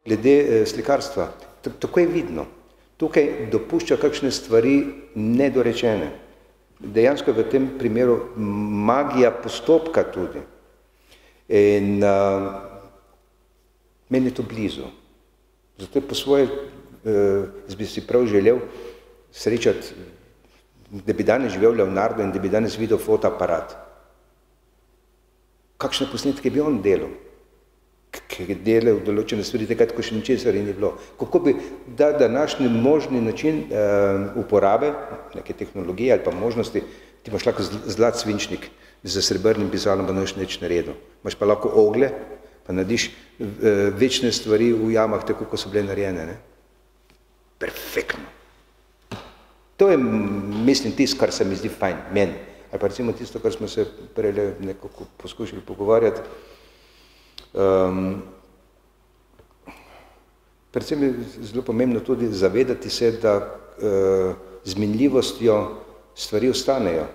glede slikarstva, tako je vidno. Tukaj dopušča kakšne stvari nedorečene. Dejansko je v tem primeru magija postopka tudi. In meni je to blizu. Zato je po svoje, bi si prav želel srečati, da bi danes živel Leonardo in da bi danes videl fotoaparat. Kakšne posnetke bi on delal? Ki je delal določene stvari, takrat, ko še ničesar ni bilo. Kako bi današnji možni način uporabe neke tehnologije ali pa možnosti, ti imaš lahko zlat svinčnik z srebrnim pisalom, pa ne boš nič naredil. Imaš pa lahko ogle, pa narediš večne stvari v jamah, tako kot so bile narejene. Ne? Perfektno. To je, mislim, tisto, kar se mi zdi fajn, meni. Ali pa recimo tisto, kar smo se prej nekako poskušali pogovarjati. Predvsem je zelo pomembno tudi zavedati se, da z minljivostjo stvari ostanejo.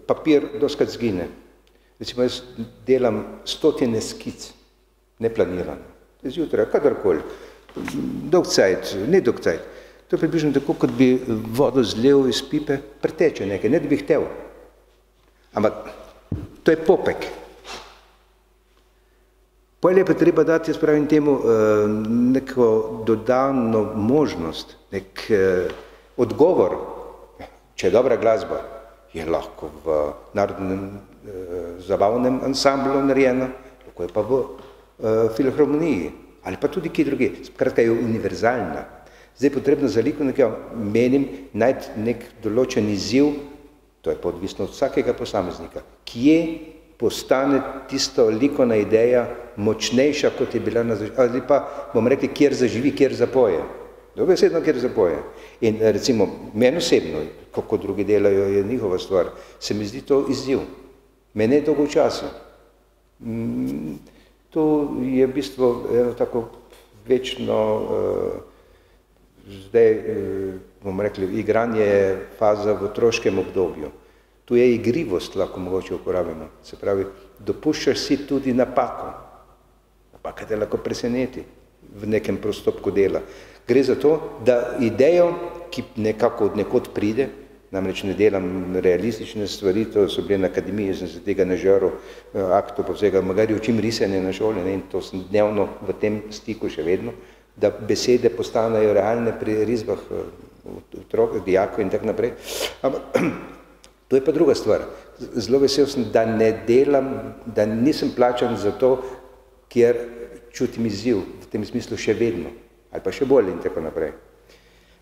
Papir dostikrat zgine. Recimo jaz delam stotine skic, neplanirano. Zjutraj, kadarkoli. Dolg cajt, ne dolg cajt. To je približno tako, kot bi vodo zlil iz pipe, preteče nekaj, ne da bi htel. Ampak to je popek. Potem je pa treba dati, jaz pravim temu, neko dodano možnost, nek odgovor. Če je dobra glasba, je lahko v narodnem zabavnem ansamblu narejena, lahko je pa v filharmoniji, ali pa tudi kje druge. Skratka je univerzalna. Zdaj je potrebno za likovnika, menim, najti nek določen izziv, to je pa odvisno od vsakega posameznika, kje postane tisto likovna ideja močnejša, kot je bila na začetku, ali pa, bom rekel, kjer zaživi, kjer zapoje. Dobesedno, kjer zapoje. In recimo, meni osebno, kako drugi delajo, je njihova stvar, se mi zdi to izziv. Mene je dolgo časa. To je v bistvu eno tako večno, zdaj, bom rekel, igranje je faza v otroškem obdobju. Tu je igrivost, lahko mogoče uporabimo. Se pravi, dopuščaš si tudi napako. Napaka te lahko preseneti v nekem postopku dela. Gre za to, da idejo, ki nekako od nekod pride, namreč ne delam realistične stvari, to so bile na akademiji, sem se tega nažaril, aktov pa vsega, magari učim risanje na šoli, ne, in to sem dnevno v tem stiku še vedno, da besede postanejo realne pri risbah otrok, dijakov in tako naprej. Ampak to je pa druga stvar. Zelo vesel sem, da ne delam, da nisem plačan za to, kjer čutim izziv, v tem smislu še vedno, ali pa še bolj in tako naprej.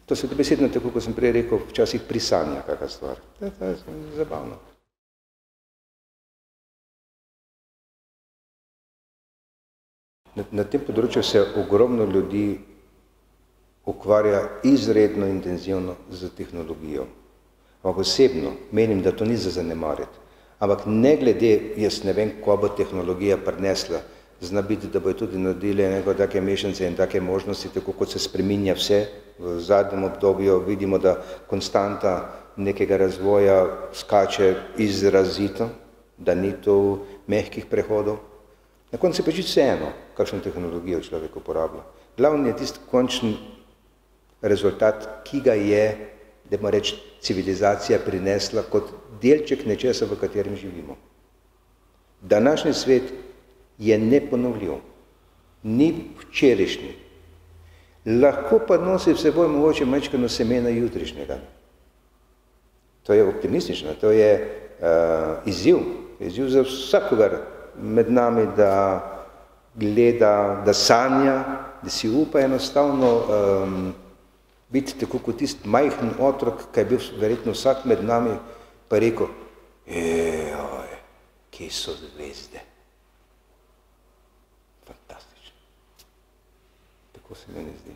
To se dobesedno, tako kot sem prej rekel, včasih prisanja kakšna stvar. To je zabavno. Na tem področju se ogromno ljudi ukvarja izredno intenzivno z tehnologijo. Ampak osebno menim, da to ni za zanemariti. Ampak ne glede, jaz ne vem, ko bo tehnologija prinesla, zna biti, da bojo tudi naredili neko take mešanice in take možnosti, tako kot se spreminja vse. V zadnjem obdobju vidimo, da konstanta nekega razvoja skače izrazito, da ni to mehkih prehodov. Na koncu je pa čisto vseeno, kakšno tehnologijo človek uporablja. Glavni je tisti končni rezultat, ki ga je, da bomo reči, civilizacija prinesla kot delček nečesa, v katerem živimo. Današnji svet je neponovljiv, ni včerajšnji. Lahko pa nosi v seboj mogoče majčkeno semena jutrišnjega. To je optimistično, to je izziv za vsakogar med nami, da gleda, da sanja, da si upa enostavno biti tako kot tisti majhen otrok, ki je bil verjetno vsak med nami, pa je rekel, kje so zvezde? Fantastično. Tako se meni zdi.